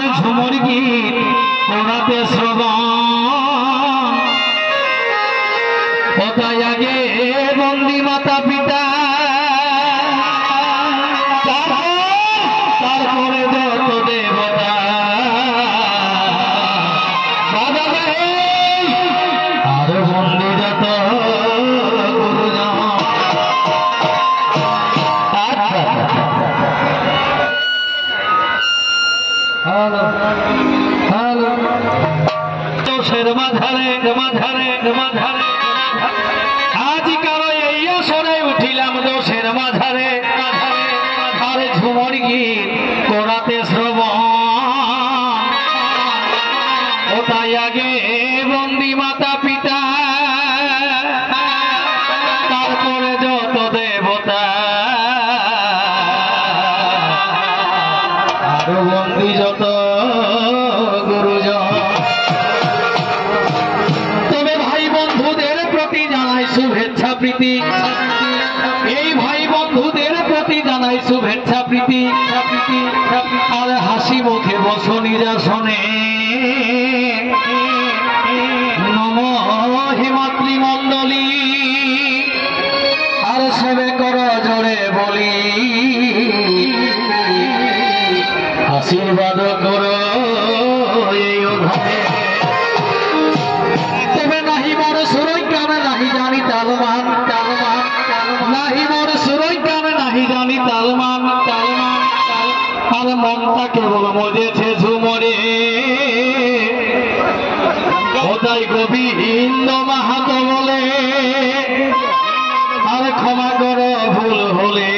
আর ঝুমুর গীত কোরাতে শ্রবণ কোথায় আগে বন্দি মাতা পিতা তারপরে যত দেবতা আর বন্দি যত গুরুজন। আজি কারো এই আসরে উঠিলাম দোষের মাঝারে আর ঝুমুর গীত কোরাতে শ্রবণ কোথায় আগে বন্দি মাতা পিতা তারপরে যত দেবতা আর বন্দি যত গুরুজন। তবে ভাই বন্ধুদের প্রতি জানাই শুভেচ্ছা প্রীতি, এই ভাই বন্ধুদের প্রতি জানাই শুভেচ্ছা প্রীতি আর হাসি মুখে বসো নিরাসনে নম হিমাত্রী মণ্ডলী আর সেবে কর জোরে বলি আশীর্বাদ করো এই ওখানে। তবে নাহি মোর সুরই কানে নাহি জানি তালমান নাহি মোর সুরই কানে নাহি জানি তালমান আর মনটা কেবল মজেছে ঝুমরে কোথায় গোবিন্দ মাহাতো বলে আর ক্ষমা করো ভুল হলে